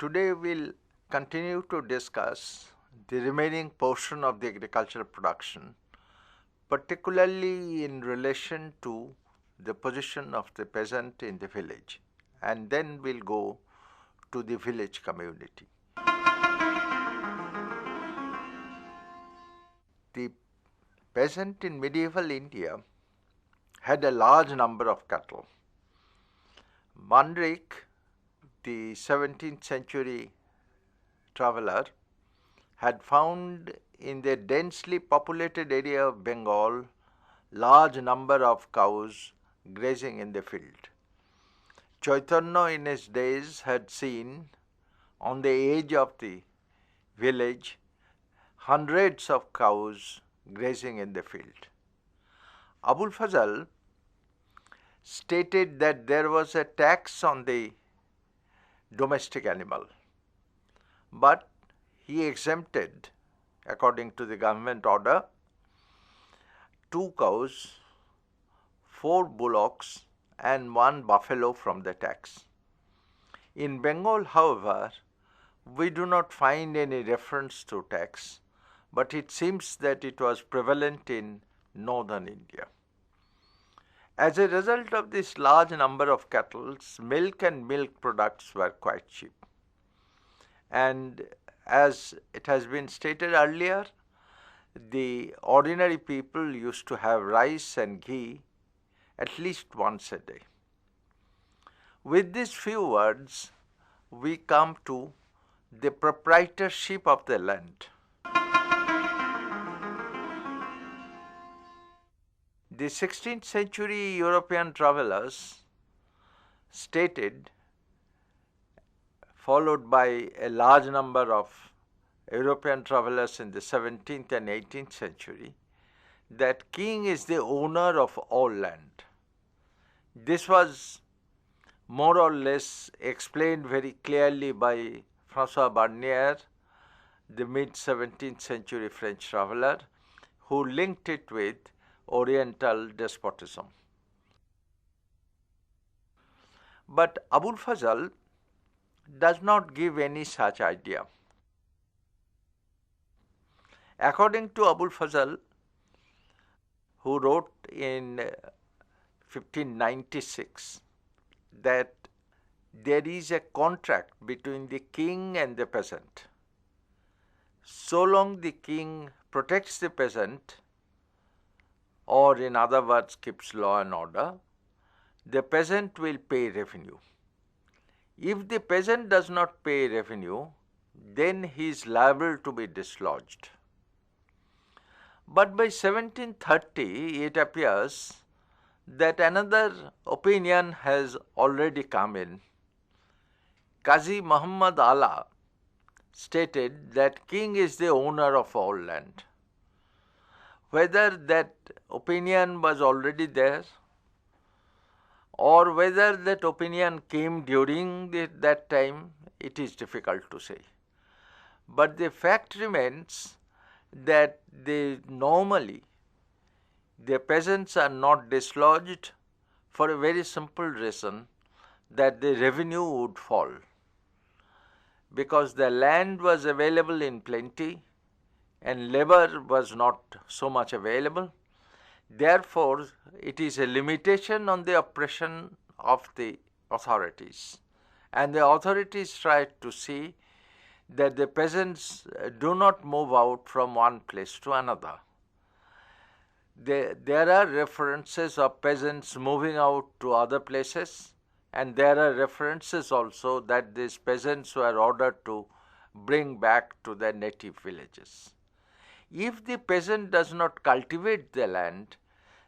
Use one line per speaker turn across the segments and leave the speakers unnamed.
Today we'll continue to discuss the remaining portion of the agricultural production, particularly in relation to the position of the peasant in the village, and then we'll go to the village community. The peasant in medieval India had a large number of cattle. Manrik, the 17th century traveler, had found in the densely populated area of Bengal large number of cows grazing in the field. Chaitanya in his days had seen on the edge of the village hundreds of cows grazing in the field. Abul Fazal stated that there was a tax on the domestic animal, but he exempted, according to the government order, 2 cows, 4 bullocks and 1 buffalo from the tax. In Bengal, however, we do not find any reference to tax, but it seems that it was prevalent in northern India. As a result of this large number of cattle, milk and milk products were quite cheap. And as it has been stated earlier, the ordinary people used to have rice and ghee at least once a day. With these few words, we come to the proprietorship of the land. The 16th century European travelers stated, followed by a large number of European travelers in the 17th and 18th century, that king is the owner of all land. This was more or less explained very clearly by François Barnier, the mid-17th century French traveler, who linked it with Oriental despotism. But Abul Fazal does not give any such idea. According to Abul Fazal, who wrote in 1596 that there is a contract between the king and the peasant. So long the king protects the peasant, or in other words keeps law and order, the peasant will pay revenue. If the peasant does not pay revenue, then he is liable to be dislodged. But by 1730, it appears that another opinion has already come in. Qazi Muhammad Ala stated that king is the owner of all land. Whether that opinion was already there or whether that opinion came during that time, it is difficult to say. But the fact remains that normally the peasants are not dislodged for a very simple reason, that the revenue would fall. Because the land was available in plenty and labor was not so much available. Therefore, it is a limitation on the oppression of the authorities. And the authorities try to see that the peasants do not move out from one place to another. There are references of peasants moving out to other places, and there are references also that these peasants were ordered to bring back to their native villages. If the peasant does not cultivate the land,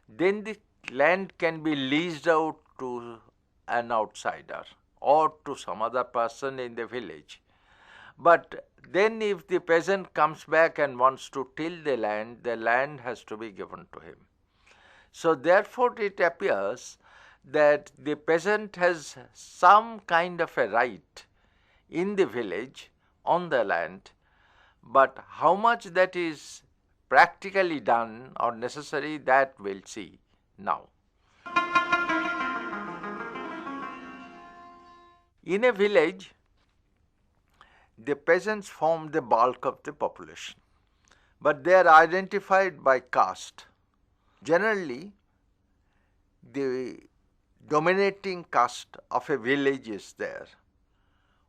then the land can be leased out to an outsider or to some other person in the village. But then if the peasant comes back and wants to till the land has to be given to him. So therefore it appears that the peasant has some kind of a right in the village on the land, but how much that is practically done or necessary, that we'll see now. In a village, the peasants form the bulk of the population, but they are identified by caste. Generally, the dominating caste of a village is there.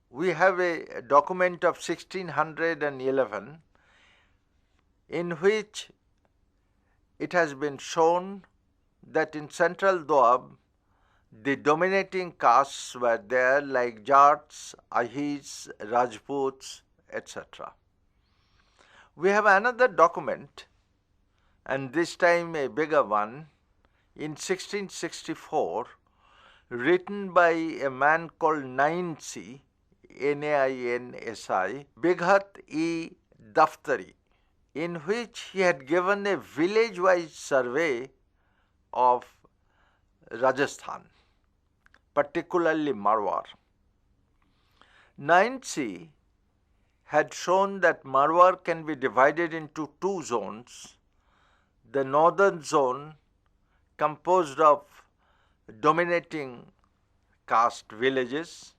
We have a document of 1611 in which it has been shown that in central Doab, the dominating castes were there like Jats, Ahirs, Rajputs, etc. We have another document, and this time a bigger one, in 1664, written by a man called Nainsi, Nainsi, Bighat-e-Daftari, in which he had given a village-wise survey of Rajasthan, particularly Marwar. Nainsi had shown that Marwar can be divided into two zones. The northern zone, composed of dominating caste villages,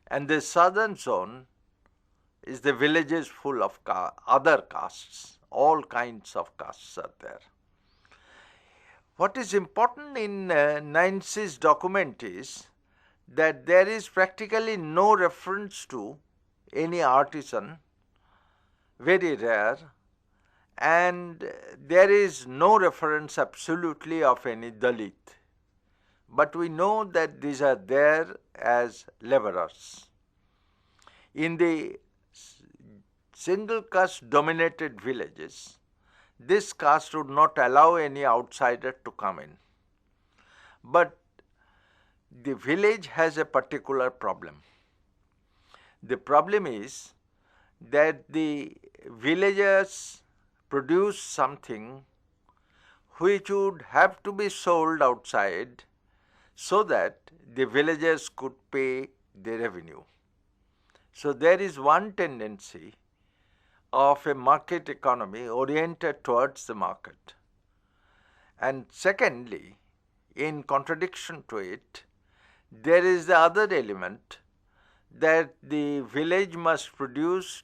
and the southern zone is the villages full of other castes. All kinds of castes are there. What is important in Nainsi's document is that there is practically no reference to any artisan, very rare, and there is no reference absolutely of any Dalit. But we know that these are there as laborers. In the single caste dominated villages, this caste would not allow any outsider to come in. But the village has a particular problem. The problem is that the villagers produce something which would have to be sold outside so that the villagers could pay the revenue. So there is one tendency of a market economy oriented towards the market. And secondly, in contradiction to it, there is the other element that the village must produce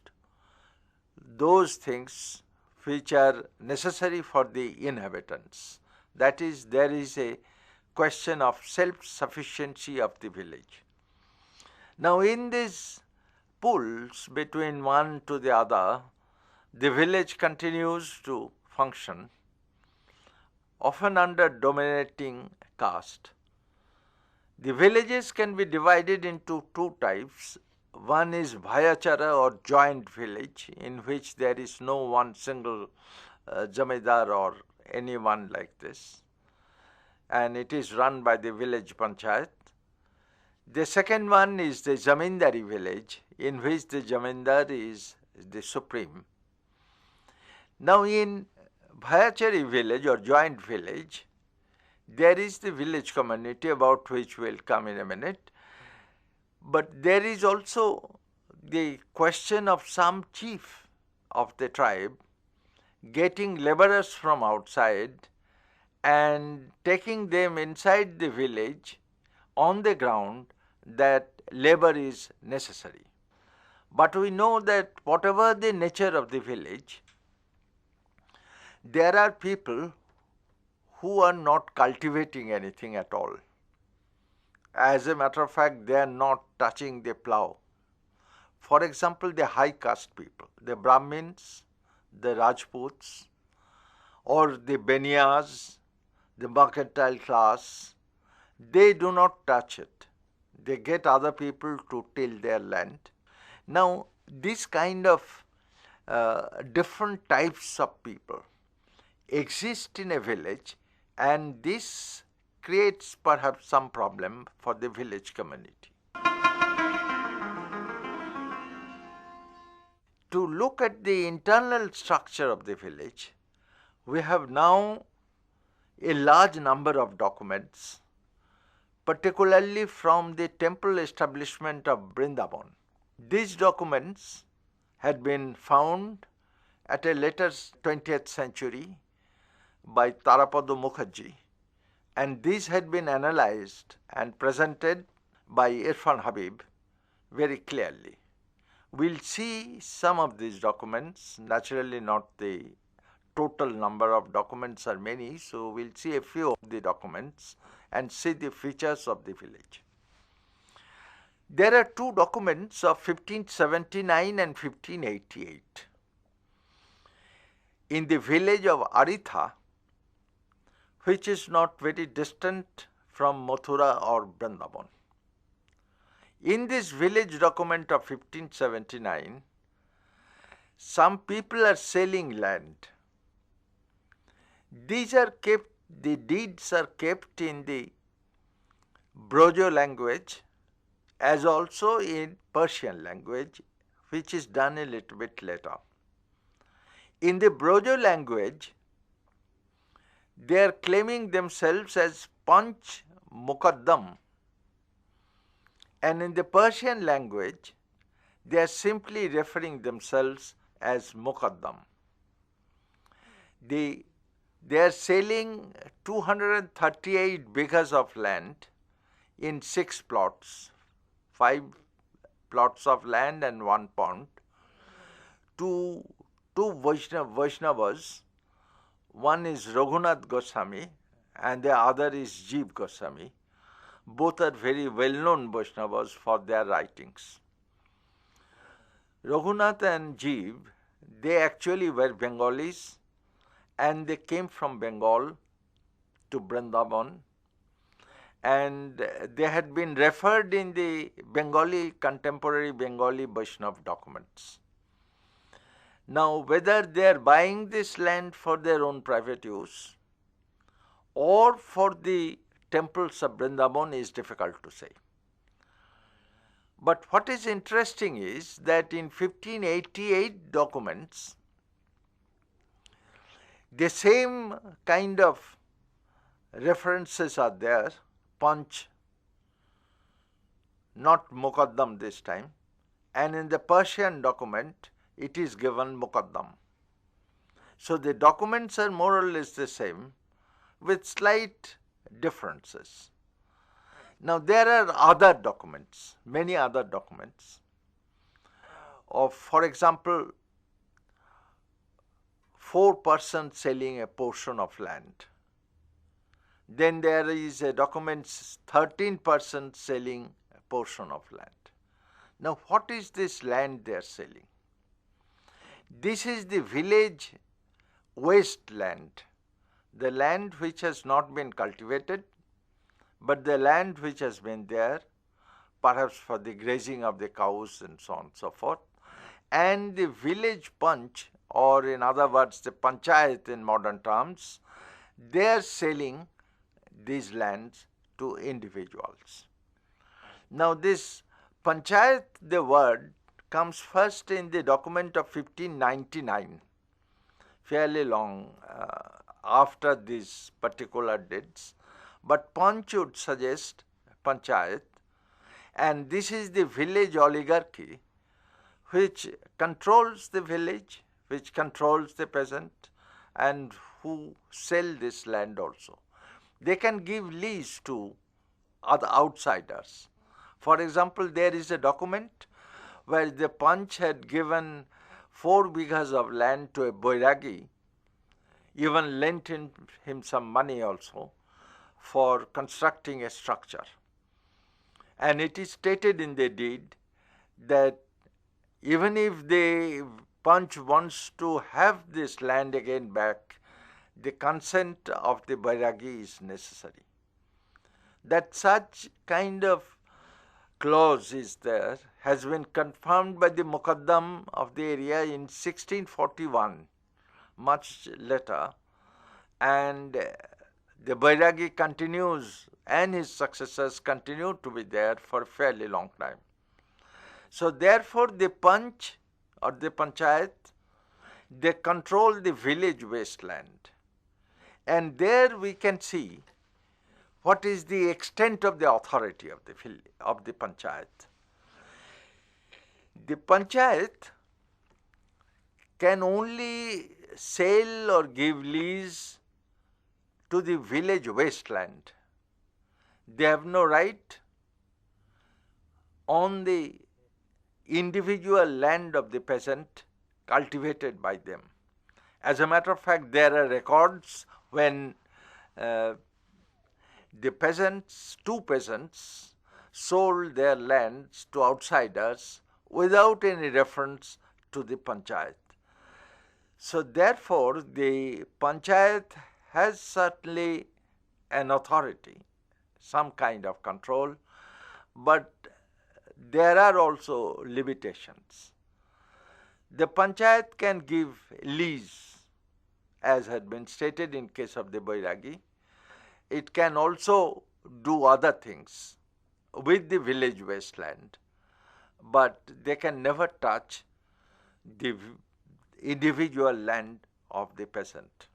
those things which are necessary for the inhabitants. That is, there is a question of self-sufficiency of the village. Now, in these pulls between one to the other, the village continues to function, often under dominating caste. The villages can be divided into two types. One is Bhayachara or joint village, in which there is no one single Jamidar or anyone like this, and it is run by the village panchayat. The second one is the Zamindari village, in which the Jamindar is the supreme. Now in Bhayachari village or joint village, there is the village community about which we will come in a minute, but there is also the question of some chief of the tribe getting laborers from outside and taking them inside the village on the ground that labor is necessary. But we know that whatever the nature of the village, there are people who are not cultivating anything at all. As a matter of fact, they are not touching the plough. For example, the high caste people, the Brahmins, the Rajputs, or the Benias, the mercantile class, they do not touch it. They get other people to till their land. Now, this kind of different types of people exist in a village, and this creates perhaps some problem for the village community. To look at the internal structure of the village, we have now a large number of documents, particularly from the temple establishment of Vrindavan. These documents had been found at a later 20th century by Tarapada Mukherjee, and these had been analyzed and presented by Irfan Habib very clearly. We'll see some of these documents, naturally not the total number of documents are many, so we'll see a few of the documents and see the features of the village. There are two documents of 1579 and 1588 in the village of Aritha, which is not very distant from Mathura or Vrindavan. In this village document of 1579, some people are selling land. These are kept, the deeds are kept in the Brojo language as also in Persian language, which is done a little bit later. In the Brojo language, they are claiming themselves as Panch Muqaddam, and in the Persian language, they are simply referring themselves as Muqaddam. They are selling 238 bighas of land in 6 plots, 5 plots of land and 1 pond, to two Vaishnavas. One is Raghunath Goswami and the other is Jeev Goswami. Both are very well-known Vaishnavas for their writings. Raghunath and Jeev, they actually were Bengalis and they came from Bengal to Vrindavan, and they had been referred in the contemporary Bengali Vaishnava documents. Now, whether they are buying this land for their own private use or for the temples of Vrindavan is difficult to say. But what is interesting is that in 1588 documents, the same kind of references are there, Panch, not Muqaddam this time, and in the Persian document, it is given Muqaddam. So the documents are more or less the same with slight differences. Now there are other documents, many other documents of, for example, 4 persons selling a portion of land. Then there is a document 13 persons selling a portion of land. Now what is this land they are selling? This is the village wasteland, the land which has not been cultivated, but the land which has been there, perhaps for the grazing of the cows and so on and so forth, and the village panch, or in other words the panchayat in modern terms, they are selling these lands to individuals. Now this panchayat, the word, comes first in the document of 1599, fairly long after these particular dates, but Panch would suggest panchayat, and this is the village oligarchy which controls the village, which controls the peasant, and who sell this land also. They can give lease to other outsiders. For example, there is a document where the Panch had given 4 bighas of land to a Bairagi, even lent him some money also for constructing a structure. And it is stated in the deed that even if the Panch wants to have this land again back, the consent of the Bairagi is necessary. That such kind of clause is there has been confirmed by the Muqaddam of the area in 1641, much later, and the Bairagi continues and his successors continue to be there for a fairly long time. So therefore the Panch or the Panchayat, they control the village wasteland, and there we can see what is the extent of the authority of the Panchayat. The Panchayat can only sell or give lease to the village wasteland. They have no right on the individual land of the peasant cultivated by them. As a matter of fact, there are records when two peasants sold their lands to outsiders without any reference to the panchayat. So therefore, the panchayat has certainly an authority, some kind of control, but there are also limitations. The panchayat can give lease, as had been stated in case of the Bairagi. It can also do other things with the village wasteland, but they can never touch the individual land of the peasant.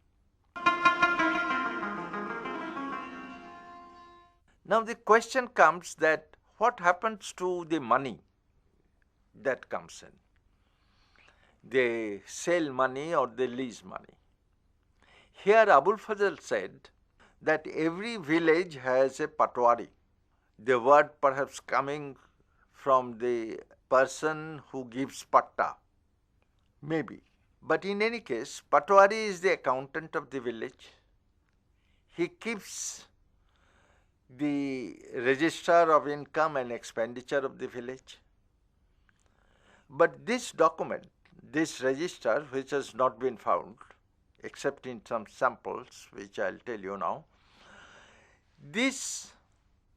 Now the question comes that what happens to the money that comes in? The sale money or the lease money. Here Abul Fazl said that every village has a patwari. The word perhaps coming from the person who gives patta, maybe. But in any case, patwari is the accountant of the village. He keeps the register of income and expenditure of the village. But this document, this register, which has not been found, except in some samples, which I'll tell you now, this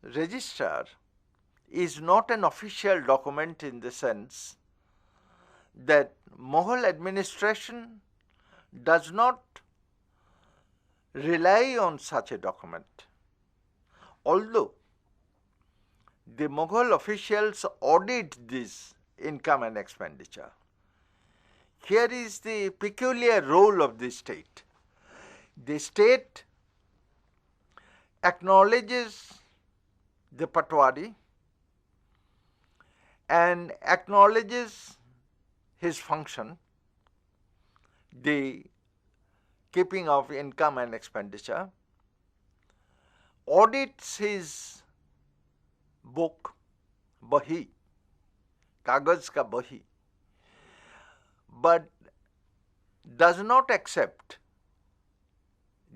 register is not an official document in the sense that Mughal administration does not rely on such a document. Although the Mughal officials audit this income and expenditure, here is the peculiar role of the state. The state acknowledges the patwari and acknowledges his function, the keeping of income and expenditure, audits his book, bahi, kagaz ka bahi, but does not accept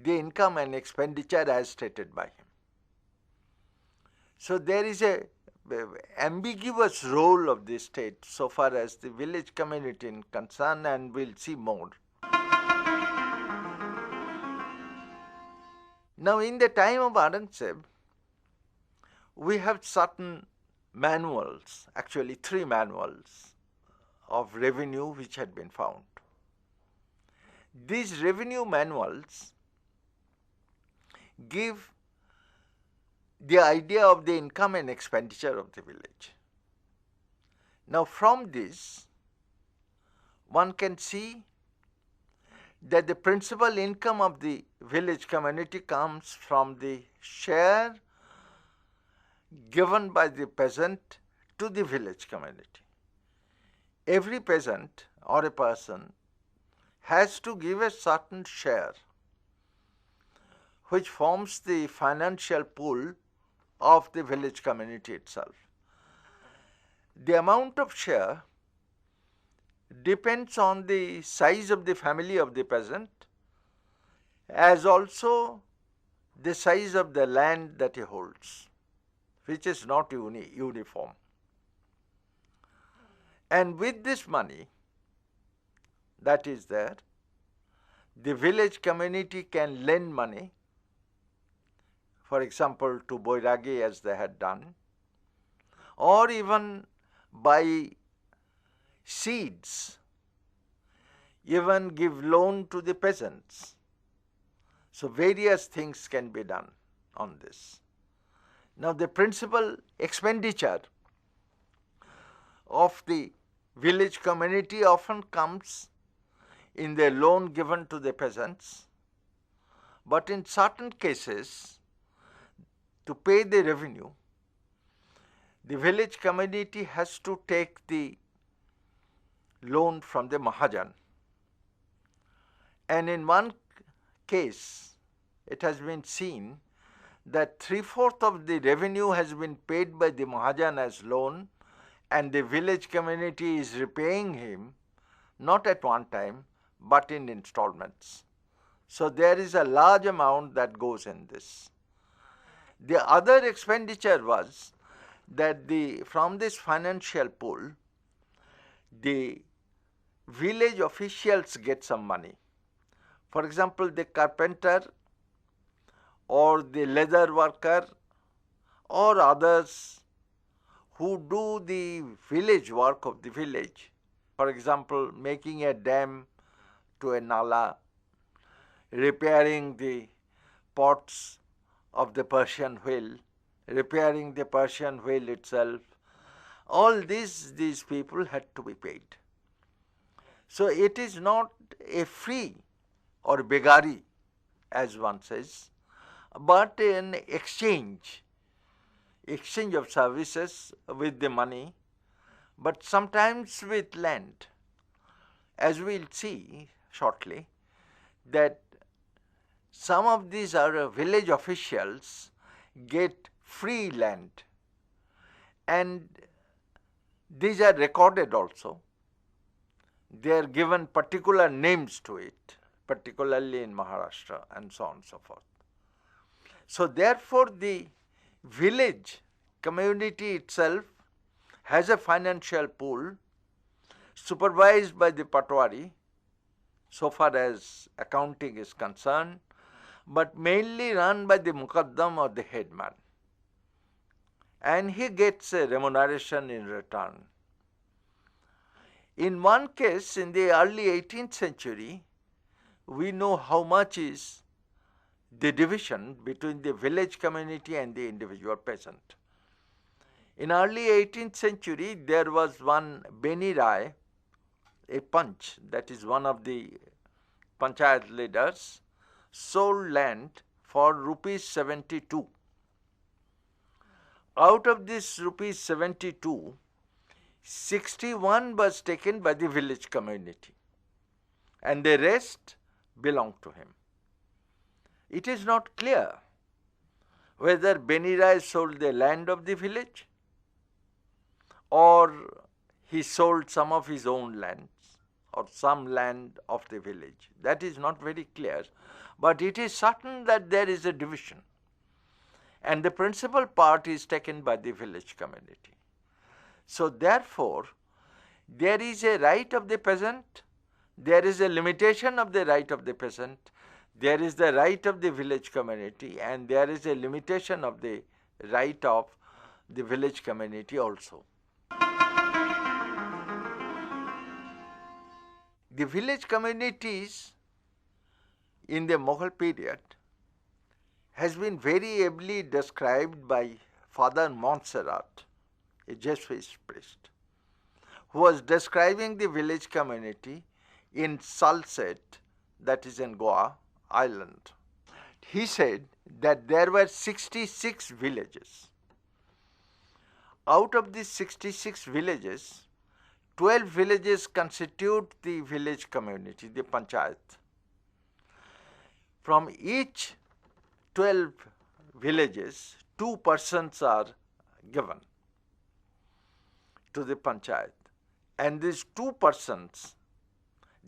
the income and expenditure as stated by him. So there is a ambiguous role of the state so far as the village community is concerned, and we'll see more. Now in the time of Aurangzeb, we have certain manuals, actually 3 manuals of revenue which had been found. These revenue manuals give the idea of the income and expenditure of the village. Now from this, one can see that the principal income of the village community comes from the share given by the peasant to the village community. Every peasant or a person has to give a certain share which forms the financial pool of the village community itself. The amount of share depends on the size of the family of the peasant, as also the size of the land that he holds, which is not uniform. And with this money that is there, the village community can lend money, for example, to Bairagi as they had done, or even buy seeds, even give loan to the peasants. So various things can be done on this. Now the principal expenditure of the village community often comes in the loan given to the peasants, but in certain cases, to pay the revenue, the village community has to take the loan from the Mahajan. And in one case, it has been seen that 3/4 of the revenue has been paid by the Mahajan as loan, and the village community is repaying him not at one time but in installments. So there is a large amount that goes in this. The other expenditure was that from this financial pool, the village officials get some money. For example, the carpenter or the leather worker or others who do the village work of the village, for example, making a dam to a nala, repairing the pots of the Persian wheel, repairing the Persian wheel itself, all these people had to be paid. So it is not a free or begari, as one says, but an exchange of services with the money, but sometimes with land. As we'll see shortly, that some of these are village officials get free land, and these are recorded also. They are given particular names to it, particularly in Maharashtra and so on and so forth. So therefore the village community itself has a financial pool supervised by the patwari so far as accounting is concerned, but mainly run by the muqaddam or the headman, and he gets a remuneration in return. In one case, in the early 18th century, we know how much is the division between the village community and the individual peasant. In early 18th century, there was one Beni Rai, a panch, that is one of the panchayat leaders, sold land for rupees 72. Out of this rupees 72, 61 was taken by the village community and the rest belonged to him. It is not clear whether Beni Rai sold the land of the village or he sold some of his own lands or some land of the village. That is not very clear, but it is certain that there is a division and the principal part is taken by the village community. So therefore, there is a right of the peasant, there is a limitation of the right of the peasant, there is the right of the village community, and there is a limitation of the right of the village community also. The village communities in the Mughal period has been very ably described by Father Montserrat, a Jesuit priest, who was describing the village community in Salsette, that is in Goa island. He said that there were 66 villages. Out of these 66 villages, 12 villages constitute the village community, the panchayat. From each 12 villages, 2 persons are given to the panchayat, and these 2 persons,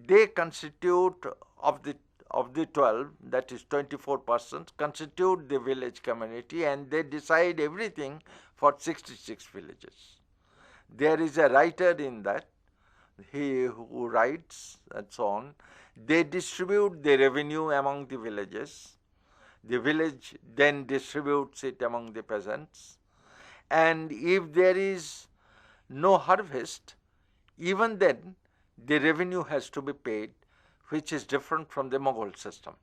they constitute of the 12, that is 24 persons, constitute the village community, and they decide everything for 66 villages. There is a writer in that, he who writes and so on. They distribute the revenue among the villages. The village then distributes it among the peasants, and if there is no harvest, even then the revenue has to be paid, which is different from the Mughal system.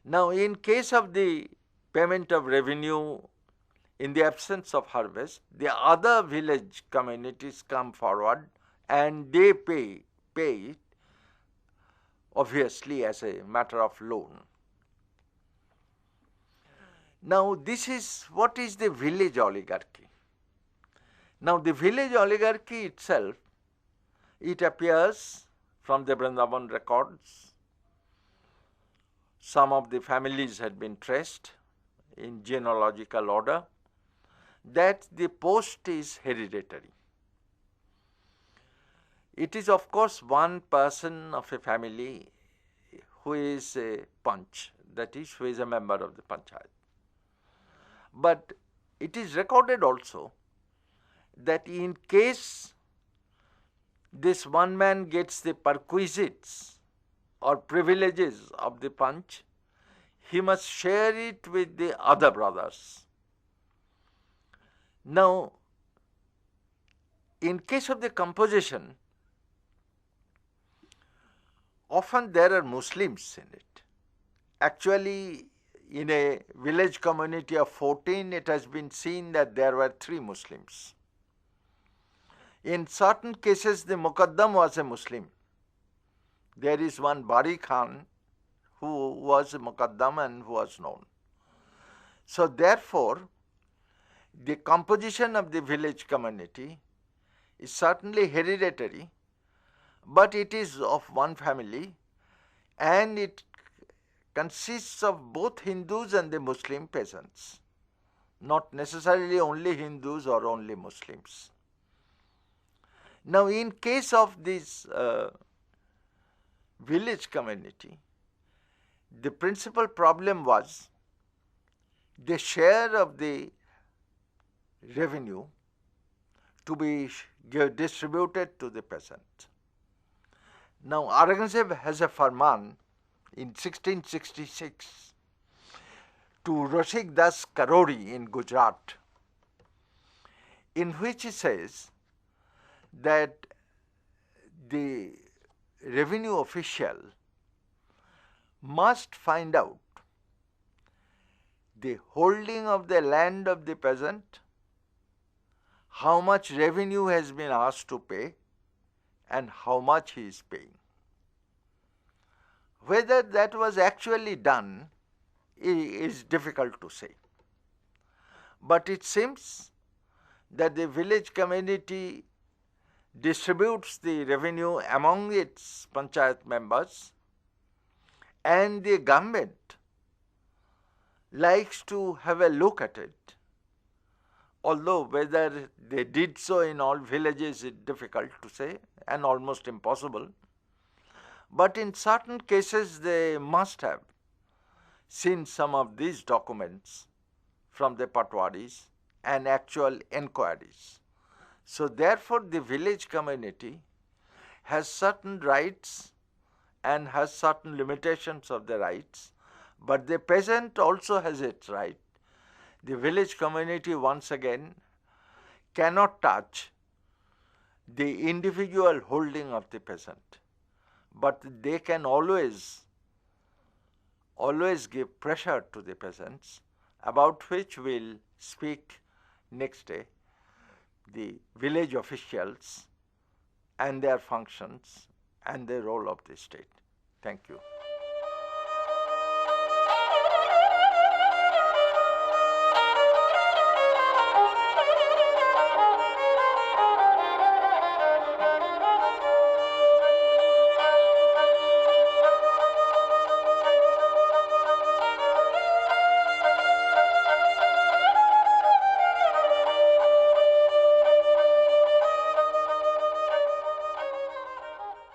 Now, in case of the payment of revenue in the absence of harvest, the other village communities come forward and they pay it, obviously as a matter of loan. Now, this is what is the village oligarchy. Now, the village oligarchy itself, it appears from the Vrindavan records. Some of the families had been traced in genealogical order, that the post is hereditary. It is of course one person of a family who is a panch, that is, who is a member of the panchayat. But it is recorded also that in case this one man gets the perquisites or privileges of the panch, he must share it with the other brothers. Now, in case of the composition, often there are Muslims in it. Actually, in a village community of 14, it has been seen that there were 3 Muslims. In certain cases, the Muqaddam was a Muslim. There is one Bari Khan who was a Muqaddam and who was known. So therefore, the composition of the village community is certainly hereditary, but it is of one family and it consists of both Hindus and the Muslim peasants, not necessarily only Hindus or only Muslims. Now, in case of this village community, the principal problem was the share of the revenue to be distributed to the peasant. Now, Aurangzeb has a farman in 1666 to Rashid Das Karori in Gujarat, in which he says that the revenue official must find out the holding of the land of the peasant, how much revenue has been asked to pay, and how much he is paying. Whether that was actually done is difficult to say. But it seems that the village community distributes the revenue among its panchayat members, and the government likes to have a look at it. Although whether they did so in all villages is difficult to say and almost impossible. But in certain cases they must have seen some of these documents from the patwaris and actual enquiries. So therefore the village community has certain rights and has certain limitations of the rights, but the peasant also has its right. The village community once again cannot touch the individual holding of the peasant, but they can always give pressure to the peasants, about which we'll speak next day, the village officials and their functions and the role of the state. Thank you.